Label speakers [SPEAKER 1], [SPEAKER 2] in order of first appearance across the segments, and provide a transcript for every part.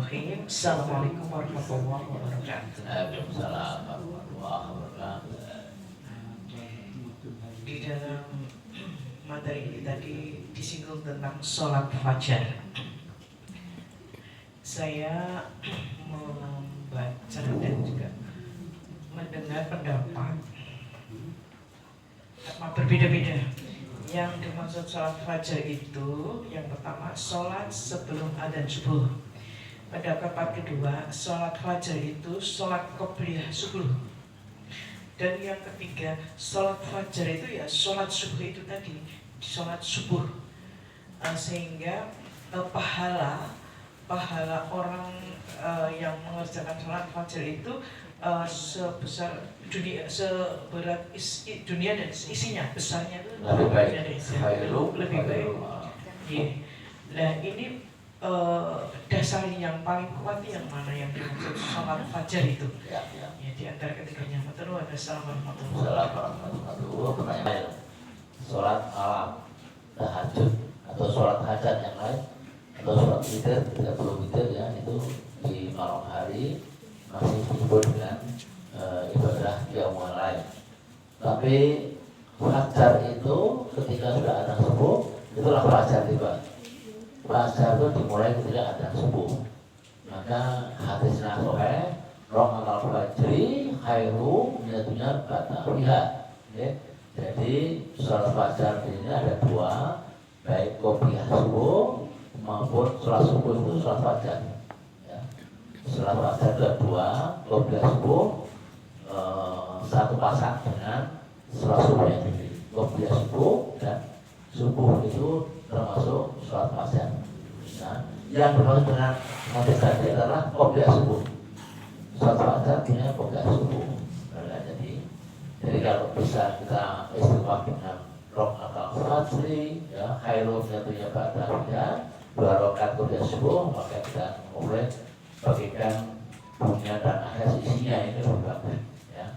[SPEAKER 1] Bismillahirrahmanirrahim. Assalamualaikum warahmatullahi wabarakatuh.
[SPEAKER 2] Waalaikumsalam warahmatullahi wabarakatuh.
[SPEAKER 1] Di dalam materi ini tadi disinggung tentang sholat fajar. Saya membaca dan juga mendengar pendapat berbeda-beda. Yang dimaksud sholat fajar itu yang pertama sholat sebelum adzan subuh. Pendapat kedua, sholat fajar itu sholat qobliyah subuh. Dan yang ketiga, sholat fajar itu ya sholat subuh itu tadi, sholat subuh. Sehingga pahala orang yang mengerjakan sholat fajar itu sebesar dunia, seberat dunia dan isinya, besarnya itu
[SPEAKER 2] lebih baik,
[SPEAKER 1] lebih baik. Yeah. Nah ini dasar yang paling kuat yang mana yang dimaksud sholat fajar itu? Ya, di antara ketiganya. Assalamualaikum
[SPEAKER 2] warahmatullahi wabarakatuh. Sholat malam, tahajud atau sholat hajat yang lain atau sholat witir, tidak perlu witir ya, itu di malam hari masih disebut dengan ibadah yang lain. Tapi fajar itu ketika sudah ada subuh, itulah fajar tiba. Fajar itu dimulai ketika adzan subuh. Maka hadisnya sahih, rakaat fajri khairu minaddunya ba'daha. Jadi sholat fajar ini ada dua, baik qobliyah subuh maupun sholat subuh itu sholat fajar. Ya. Sholat fajar ada dua, qobliyah subuh satu pasang dengan sholat subuh yang ini. Qobliyah subuh dan subuh itu termasuk sholat fajar. Nah, yang dimaksud dengan hadis tadi adalah qobliyah subuh. Sholat fajar punya qobliyah subuh. Nah, jadi kalau bisa kita istighfar dengan rakaat fajri, ya khairun minaddunya ba'daha, dua rakaat qobliyah subuh, maka kita boleh bagikan dunia dan akhirat isinya ini berbagai. Ya.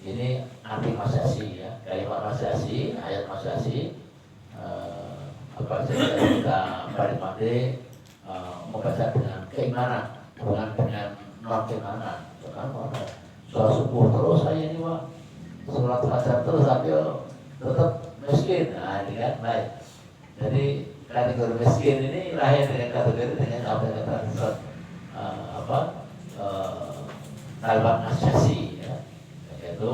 [SPEAKER 2] Ini arti masyasi ya, kalimat masyasi, ayat masyasi. Apa saja kita mati membaca dengan keimanan, bukan dengan non keimanan. Kan sholat subuh terus saya ini pak, sholat fajar terus sambil tetap miskin. Nah ini kan baik. Jadi kategori miskin ini lahir dengan kategori dengan apa yang kata kalimat masyasi ya. Yaitu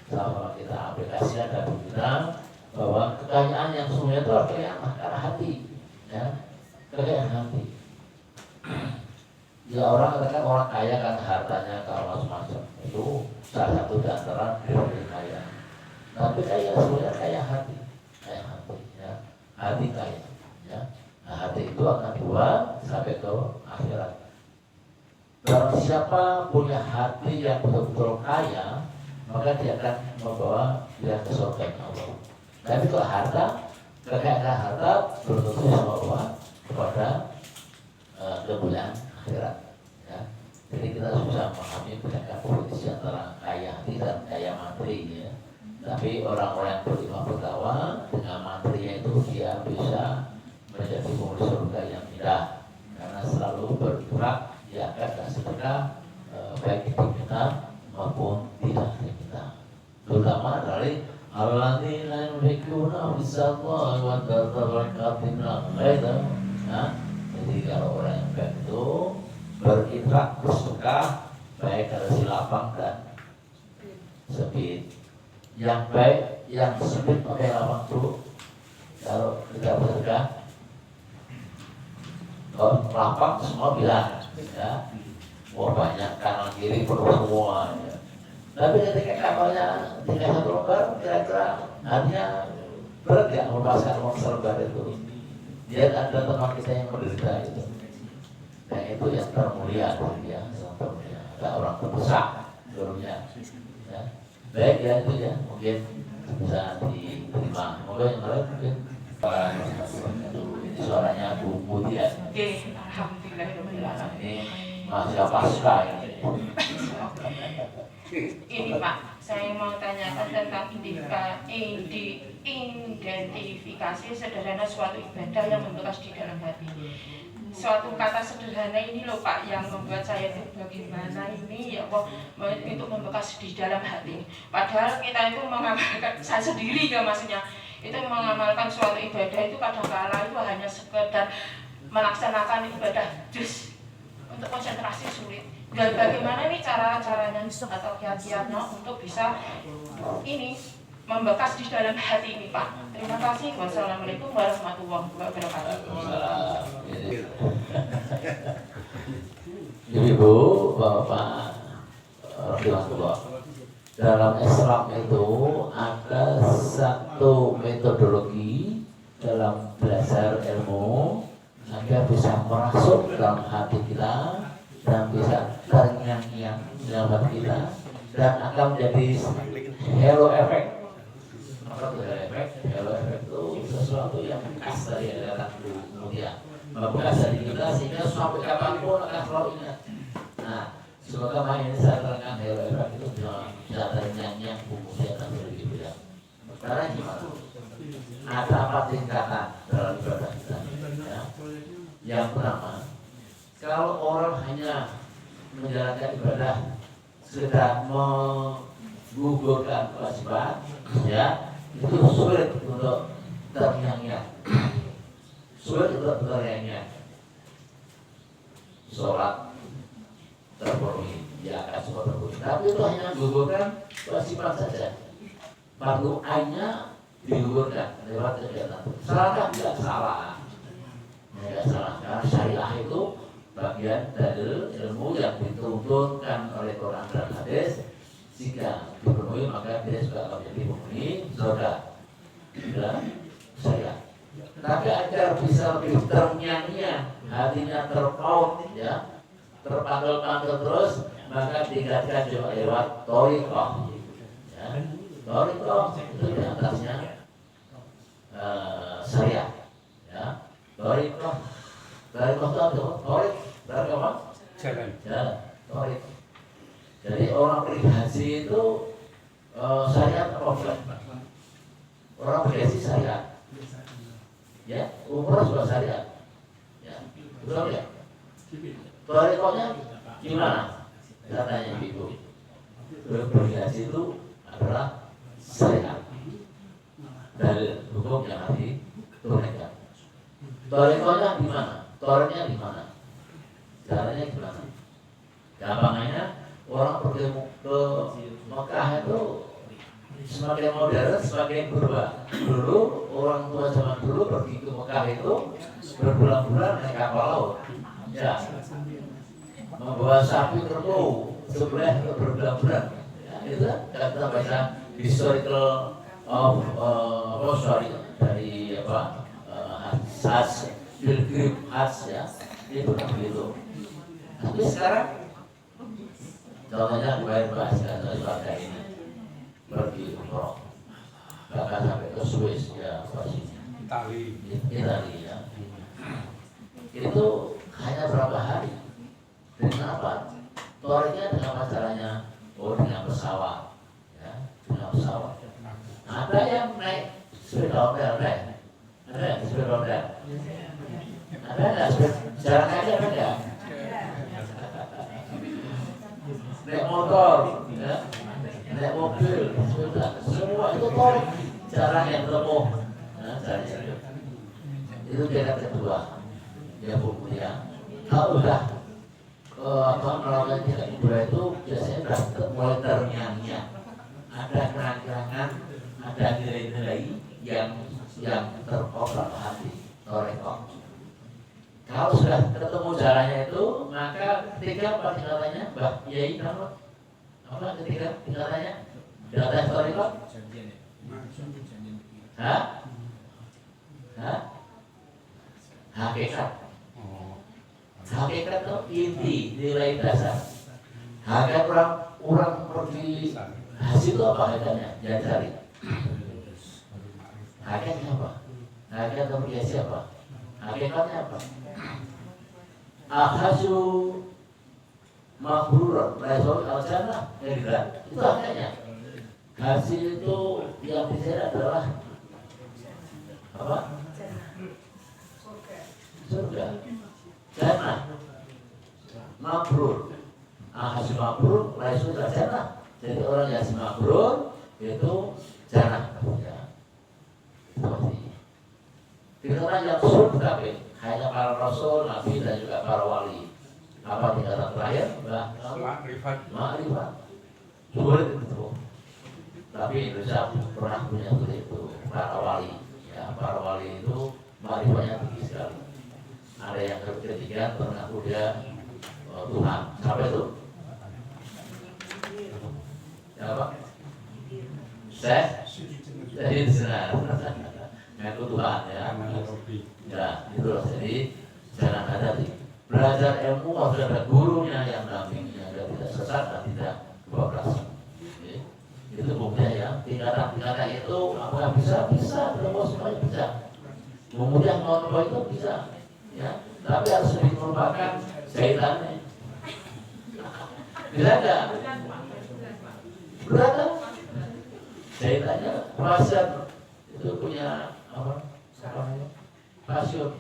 [SPEAKER 2] sama kita aplikasikan dan kita bahwa kekayaan yang semuanya itu kekayaan karena hati, ya, kekayaan hati. Ya orang katakan orang kaya kan hartanya kalau macam-macam itu salah satu di antara definisi kaya. Tapi kaya semuanya kaya hati, ya, hati kaya, ya. Nah, hati itu akan dua sampai ke akhirat. Barang siapa punya hati yang betul-betul kaya, maka dia akan membawa dia ke surga Allah. Tapi kalau harta, kekayaan harta belum tentu membawa kepada kemuliaan akhirat. Ya. Jadi kita susah memahami bedakan posisi antara kaya hati dan kaya materi. Ya. Tapi orang-orang yang beriman bertakwa dengan materinya itu dia bisa menjadi penghuni surga yang indah karena selalu bergerak dia akan sedekah baik itu kita maupun tidak kita. Terutama dari alladzina yunfikuna fissallahi wa tadarrakatina ghaida. Nah, jadi kalau orang yang baik itu berinfak, bersedekah baik dari si lapang dan sempit. Yang baik, yang sempit pakai lapang dulu. Kalau tidak bersedekah, kalau lapang semua bilang, ya, wah banyak kanan kiri penuh semua. Ya. Tapi ketika kapalnya tinggal satu lembar, kira-kira hanya berat ya melepaskan uang selembar itu. Dia ada teman kita yang menderita itu. Nah itu yang termulia, ya, termulia. Ada orang terbesak gurunya. Ya. Baik ya itu ya, mungkin bisa diterima. Mungkin yang lain mungkin ini suaranya Bu Budi ya.
[SPEAKER 3] Oke, alhamdulillah.
[SPEAKER 2] Ini Masya Pasca ini.
[SPEAKER 3] Ini Pak, saya mau tanyakan tentang identifikasi sederhana suatu ibadah yang membekas di dalam hati. suatu kata sederhana ini loh Pak yang membuat saya itu bagaimana ini ya Allah untuk membekas di dalam hati. Padahal kita itu mengamalkan, saya sendiri ya maksudnya, itu mengamalkan suatu ibadah itu kadang-kala itu hanya sekedar melaksanakan ibadah jus untuk konsentrasi sulit. Dan bagaimana nih caranya atau kiat-kiatnya untuk bisa ini membekas di dalam hati ini Pak. Terima kasih. Wassalamualaikum warahmatullahi wabarakatuh.
[SPEAKER 2] Ibu, Bapak, Rasulullah. Dalam Islam itu ada satu metodologi dalam belajar ilmu agar bisa merasuk dalam hati kita dan bisa terngiang-ngiang dalam hati kita dan akan menjadi halo effect. Apa itu halo effect? Halo effect itu sesuatu yang bekas dari aliran kemudian membekas dari kita sehingga sampai kapanpun akan selalu ingat. Nah, semoga main ini saya terangkan halo effect itu bisa terngiang-ngiang kemudian akan begitu ya. Sekarang gimana? Ada apa tingkatan dalam ibadah kita? Ya. Yang pertama, kalau orang hanya menjalankan ibadah sekedar menggugurkan kewajiban, ya itu sulit untuk terngiang-ngiang, sulit untuk terngiang-ngiang. Sholat terpenuhi, ya akan semua terpenuhi. Tapi itu hanya menggugurkan kewajiban saja. Fardu ainnya digugurkan lewat kegiatan. Salah tidak salah. Tidak salah. Karena syariah itu bagian dari ilmu yang diturunkan oleh Quran dan hadis. Jika dipenuhi maka dia juga akan menjadi pemenuhi surga dan syariah. Tapi agar bisa lebih terngiang-ngiang, hatinya terpaut, ya, terpanggil-panggil terus, maka ditingkatkan juga lewat thariqah. Ya. Thariqah itu di atasnya syariah. Ya. Thariqah itu apa? Thariqah apa?
[SPEAKER 4] Jalan.
[SPEAKER 2] Jalan. Thariq. Jadi orang pergi haji itu syariat apa bukan? Orang pergi haji syariat. Ya, umroh juga syariat. Ya, betul ya. Thariqahnya gimana? Katanya ibu. Pergi haji itu adalah syariat. Dari hukum yang harus ditunaikan. Thariqahnya di mana? Thariqahnya di mana? Caranya gimana? Gampangnya orang pergi ke Mekah itu semakin modern, semakin berubah. Dulu orang tua zaman dulu pergi ke Mekah itu berbulan-bulan naik kapal laut. Ya, membawa sapi kerbau sebelah berbulan-bulan. Ya, itu kan kita baca historical of sorry dari apa Hajj, pilgrim Hajj ya, itu begitu. Tapi sekarang contohnya kemarin bahas keluarga ini pergi umroh, bahkan sampai ke Swiss ya, Itali ya. Itu hanya berapa hari? Dengan apa? Thariqahnya dengan apa caranya? Oh, dengan pesawat, ya, dengan pesawat. Ada yang naik sepeda ontel, ada yang sepeda ontel, ada nggak jalan kaki ada nggak? Naik motor, ya, naik mobil, semua itu thariq, jalan yang tempuh. Nah, itu jalan kedua. Ya Bu, ya. Kalau udah melakukan jalan kedua itu biasanya sudah mulai terngiang-ngiang. Ada kerangan, ada nilai-nilai yang terpokok hati thariqah. Kalau sudah ketemu jalannya itu, maka ketiga apa tingkatannya? Mbak Yai nama apa ketiga tingkatannya? Di atas thariqah? Hah? Hah? Hakikat. Hakikat itu inti nilai dasar. Hakikat orang pergi haji itu apa hakikatnya? Jangan cari. Hakikatnya apa? Hakikat pergi haji apa? Hakikatnya apa? Akhasu maghruran rasul al-jannah. Itu hakikatnya. Haji itu yang dicari adalah apa? Surga. jannah mabrur. Hasil mabrur laisu jannah. Jadi orang yang mabrur itu jannah. Ya. Itu orang yang surga hanya para rasul, nabi dan juga para wali. Apa tingkatan terakhir? Ma'rifat. Sulit itu. Tapi Indonesia pernah punya itu para wali. Ya, para wali itu ma'rifatnya tinggi sekali. Ada yang ketiga pernah udah Tuhan. Siapa itu? Siapa? Jadi benar. Mengaku Tuhan ya. Ya, itu loh. Jadi jangan ada belajar ilmu harus ada gurunya yang dampingnya agar tidak sesat dan tidak kebablasan. Itu buktinya ya. Tingkatan itu apakah bisa? Semuanya bisa. Kemudian mau itu bisa. Ya, tapi harus melupakan syaitannya. Bisa enggak? Berada. Syaitannya passion itu punya apa? Passion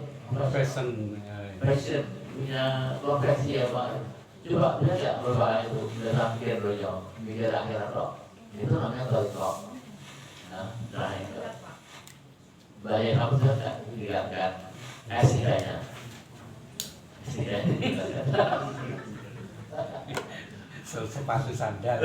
[SPEAKER 2] punya profesi ya Pak. Coba bisa nggak melupakan itu? Bisa mikir dulu, mikir akhirat loh. Itu namanya tariqah. Nah itu. Banyak kamu juga nggak meninggalkan esikanya.
[SPEAKER 4] Sepatu sandal.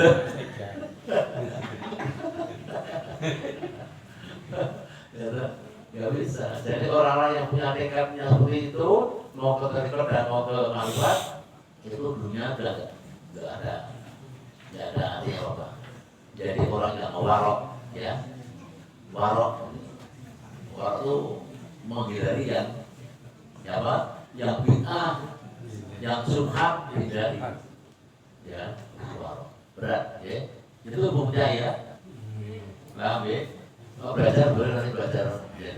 [SPEAKER 2] Nggak bisa. Jadi orang-orang yang punya tekadnya seperti itu mau ke tariqah dan mau ke ma'rifat itu dunia nggak ada artinya apa. Jadi orang yang warok, ya, warok itu menghindari yang apa? Yang bid'ah, yang subhat dihindari, ya, warok berat, ya. Itu buktinya ya. Paham ya? Belajar boleh nanti belajar. Ya.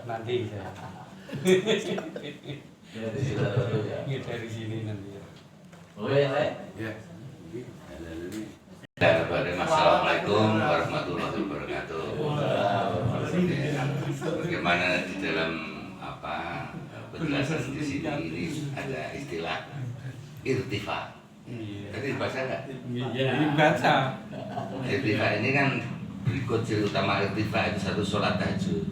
[SPEAKER 4] Nanti saya.
[SPEAKER 2] Ya, di sini dulu ya.
[SPEAKER 4] Dari sini nanti.
[SPEAKER 2] Oke, yang lain?
[SPEAKER 5] Ya. Assalamualaikum warahmatullahi wabarakatuh. Bagaimana di dalam penjelasan di sini ini ada istilah irtifa. Tadi dibaca nggak?
[SPEAKER 4] Iya, dibaca.
[SPEAKER 5] Irtifa ini kan berikut ciri utama irtifa itu satu sholat tahajud,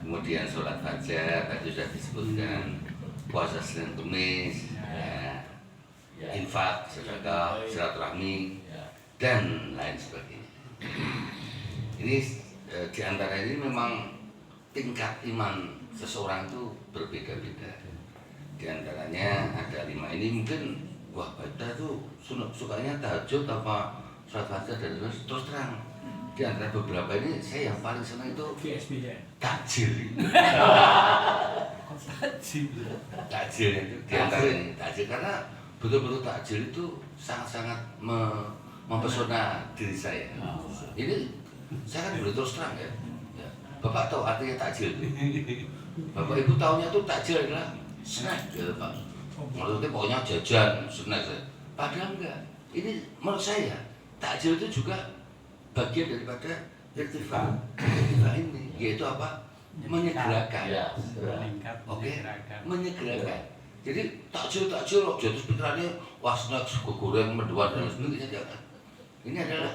[SPEAKER 5] kemudian sholat fajar tadi sudah disebutkan, puasa Senin Kamis, infak, sedekah, silaturahmi dan lain sebagainya. Ini di antara ini memang tingkat iman seseorang itu berbeda-beda. Di antaranya ada 5 ini mungkin wah kita tuh sukanya tahajud apa sholat fajar dan terus terang. Di antara beberapa ini saya yang paling senang itu takjil. Takjil itu di antara ini takjil karena betul-betul takjil itu sangat-sangat mempesona diri saya. Ini saya kan boleh terus terang ya. Bapak tahu artinya takjil itu. Bapak Ibu tahunya tuh takjil adalah snack gitu Pak. Maksudnya pokoknya jajan, snack. Padahal enggak. Ini menurut saya takjil itu juga bagian daripada irtifa. Irtifa ini yaitu apa? Menyegerakan. Oke, menyegerakan. Jadi takjil loh, jatuh pikirannya wah snack, goreng, mendoan dan sebagainya jangan. Ini adalah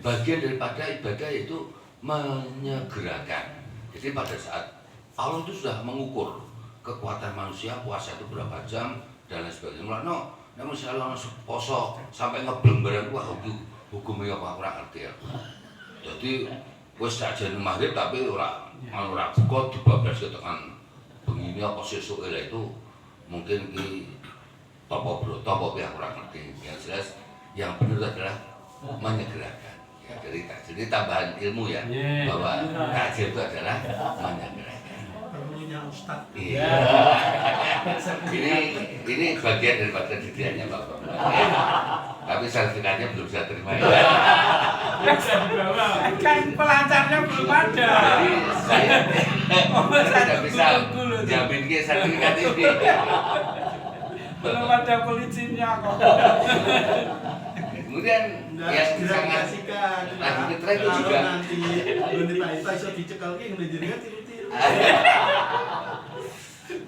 [SPEAKER 5] bagian daripada ibadah yaitu menyegerakan. Jadi pada saat Allah itu sudah mengukur kekuatan manusia puasa itu berapa jam dan lain sebagainya. Namun misalnya poso sampai ngebleng barang wah itu hukumnya apa kurang ngerti ya. Jadi wis saja maghrib tapi ora buka dibablas tekan bengi apa sesuk itu mungkin ki topo pihak kurang ngerti. Yang jelas yang benar adalah menyegerakan. Ya, jadi takjil ini tambahan ilmu ya bahwa takjil itu adalah menyegerakan.
[SPEAKER 6] Perlunya Ustaz.
[SPEAKER 5] Iya. ini bagian daripada didiannya Bapak. Tapi sertifikatnya belum saya terima ya.
[SPEAKER 4] Kan pelancarnya belum ada.
[SPEAKER 5] Jadi saya tidak bisa jamin ke sertifikat ini.
[SPEAKER 4] Belum ada pelicinnya kok.
[SPEAKER 5] Kemudian yang sangat lagi mitra itu juga
[SPEAKER 6] nanti Pak Ipa iso dicekal ki ngene jenengan tiru-tiru.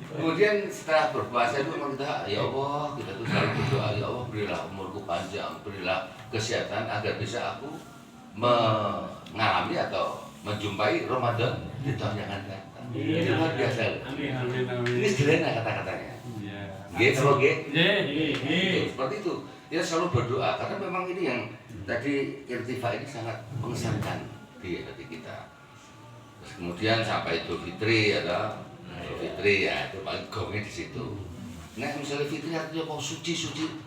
[SPEAKER 5] Kemudian setelah berpuasa itu memang kita, ya Allah, kita tuh selalu berdoa, ya Allah berilah umurku panjang, berilah kesehatan agar bisa aku mengalami atau menjumpai Ramadan di tahun yang akan datang. Ini luar biasa. Ini sederhana kata-katanya. Nggih, kalau nggih. Seperti itu. Kita selalu berdoa karena memang ini yang tadi irtifa ini sangat mengesankan di hati kita. Terus kemudian sampai Idul Fitri ada Idul Fitri ya, itu paling gongnya di situ. Nah, misalnya Fitri artinya mau suci,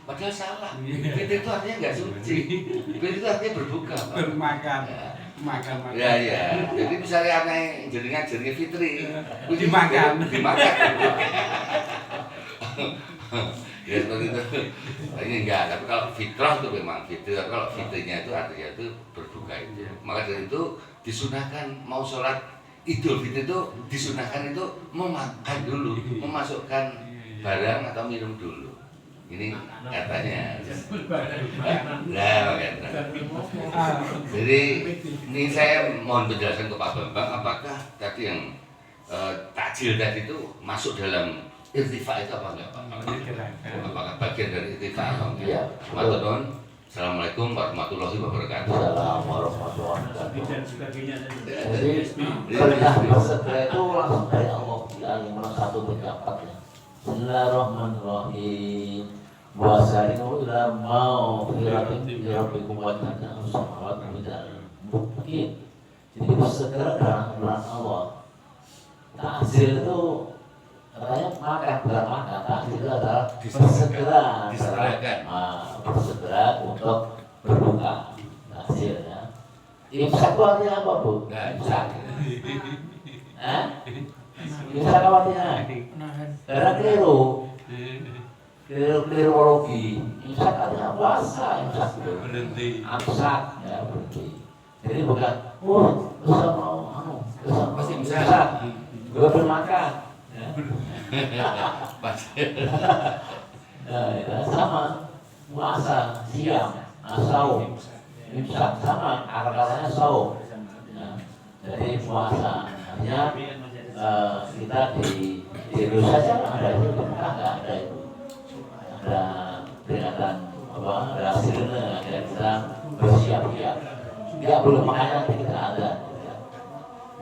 [SPEAKER 5] padahal salah. Fitri itu artinya nggak suci. Fitri itu artinya berbuka.
[SPEAKER 4] Bermakan.
[SPEAKER 5] Ya.
[SPEAKER 4] Makan.
[SPEAKER 5] Ya. Jadi misalnya aneh jaringan Fitri,
[SPEAKER 4] dimakan.
[SPEAKER 5] Ya seperti itu. Ini enggak, tapi kalau fitrah itu memang fitri, tapi kalau fitrinya itu artinya itu berbuka itu. Maka dari itu disunahkan mau sholat Idul Fitri itu disunahkan itu memakan dulu, memasukkan barang atau minum dulu. Ini katanya. Nah, jadi ini saya mohon penjelasan ke Pak Bambang, apakah tadi yang takjil tadi itu masuk dalam irtifa itu apa enggak Pak? Apakah bagian dari irtifa atau enggak?
[SPEAKER 2] Iya.
[SPEAKER 5] Matur. Assalamualaikum warahmatullahi wabarakatuh.
[SPEAKER 2] Assalamualaikum warahmatullahi wabarakatuh. Jadi perintah bersegera itu langsung dari Allah. Al-Imran 1:4 ya. Bismillahirrahmanirrahim. Wasari'u ila mau'iratin wa tana'u samawati mungkin. Jadi bersegera dengan Allah. Takjil itu katanya makan, bukan makan. Takjil itu adalah bersegera. Bersegera untuk berbuka. Takjil ya. Imsak itu artinya apa, Bu? Imsak. Imsak artinya? Karena keliruologi. Imsak artinya puasa. Imsak itu
[SPEAKER 4] Berhenti.
[SPEAKER 2] amsak ya, berhenti. Jadi bukan, bisa mau
[SPEAKER 5] Pasti bisa.
[SPEAKER 2] Gue bermakan ya. Nah, itu sama puasa siang, saum, imsak sama akar-akarnya saum. Ya. Jadi puasa artinya kita di Indonesia saja ada itu, di Mekah nggak ada itu. Ada peringatan apa? Ada sirene, ada kita bersiap-siap. Nggak belum makanya nanti kita ada.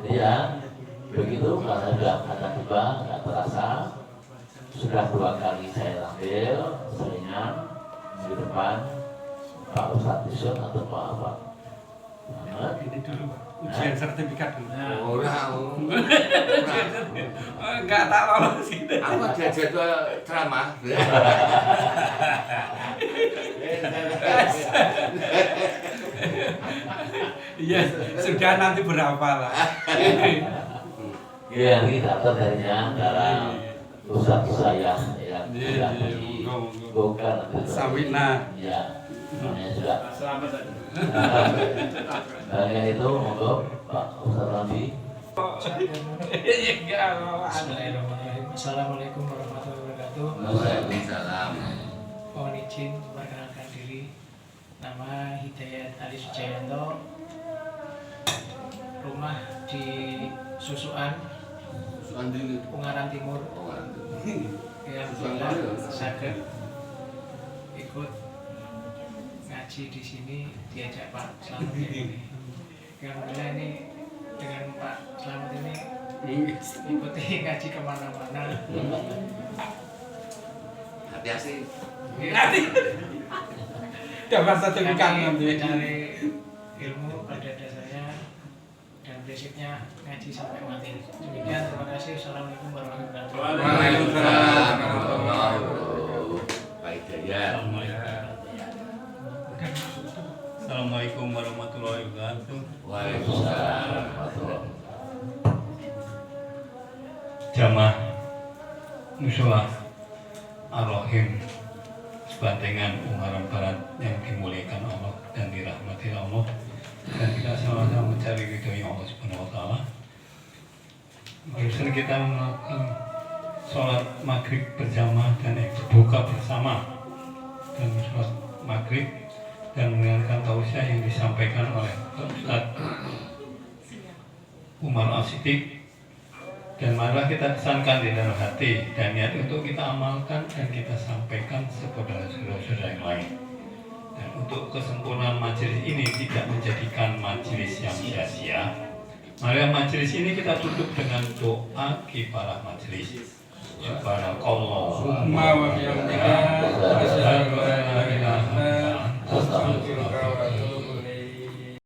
[SPEAKER 2] Jadi ya begitu karena sudah ada tiba nggak terasa. Sudah 2 kali saya ambil selingan di depan Pak Ustadz Yusuf atau Pak Ahmad.
[SPEAKER 4] Ini dulu ujian sertifikat dulu. Enggak tak lolos ini.
[SPEAKER 5] Aku ada jadwal ceramah.
[SPEAKER 4] Iya, sudah nanti berapa lah.
[SPEAKER 2] Iya, kita terjadinya dalam Ustadz saya yang sudah dibongkar
[SPEAKER 4] Samina.
[SPEAKER 2] Ya, sudah.
[SPEAKER 4] Selamat.
[SPEAKER 2] Bagian itu monggo Pak Ustadz Rambi.
[SPEAKER 6] Assalamualaikum warahmatullahi wabarakatuh.
[SPEAKER 5] Waalaikumsalam.
[SPEAKER 6] Mohon izin memperkenalkan diri. Nama Hidayat Ali Sujayanto. Rumah di Susuan, Ungaran Timur. Yang bilang saged ikut ngaji di sini diajak Pak Slamet ini. Alhamdulillah ini dengan Pak Slamet ini ikuti ngaji kemana-mana.
[SPEAKER 5] Hati-hati.
[SPEAKER 4] Nanti dapat sertifikat nanti.
[SPEAKER 6] Mencari ilmu pada dasarnya dan prinsipnya ngaji sampai mati. Demikian, terima kasih. Assalamualaikum warahmatullahi wabarakatuh.
[SPEAKER 5] Waalaikumsalam warahmatullahi wabarakatuh. Pak Hidayat.
[SPEAKER 7] Assalamualaikum warahmatullahi wabarakatuh.
[SPEAKER 5] Waalaikumsalam.
[SPEAKER 7] Jamaah Musyola Ar-Rahim Sebantengan Ungaran Barat yang dimuliakan Allah dan dirahmati Allah, dan kita sama-sama mencari ridhonya Allah Subhanahu wa taala. Barusan kita melakukan sholat maghrib berjamaah dan berbuka bersama, dan sholat maghrib dan mendengarkan tausiah yang disampaikan oleh Ustaz Umar As-Siddiq Dan marilah kita kesankan di dalam hati dan niat untuk kita amalkan dan kita sampaikan kepada saudara-saudara yang lain. Dan untuk kesempurnaan majelis ini tidak menjadikan majelis yang sia-sia, marilah majelis ini kita tutup dengan doa kifarah majelis. Subhanakallahumma wa bihamdika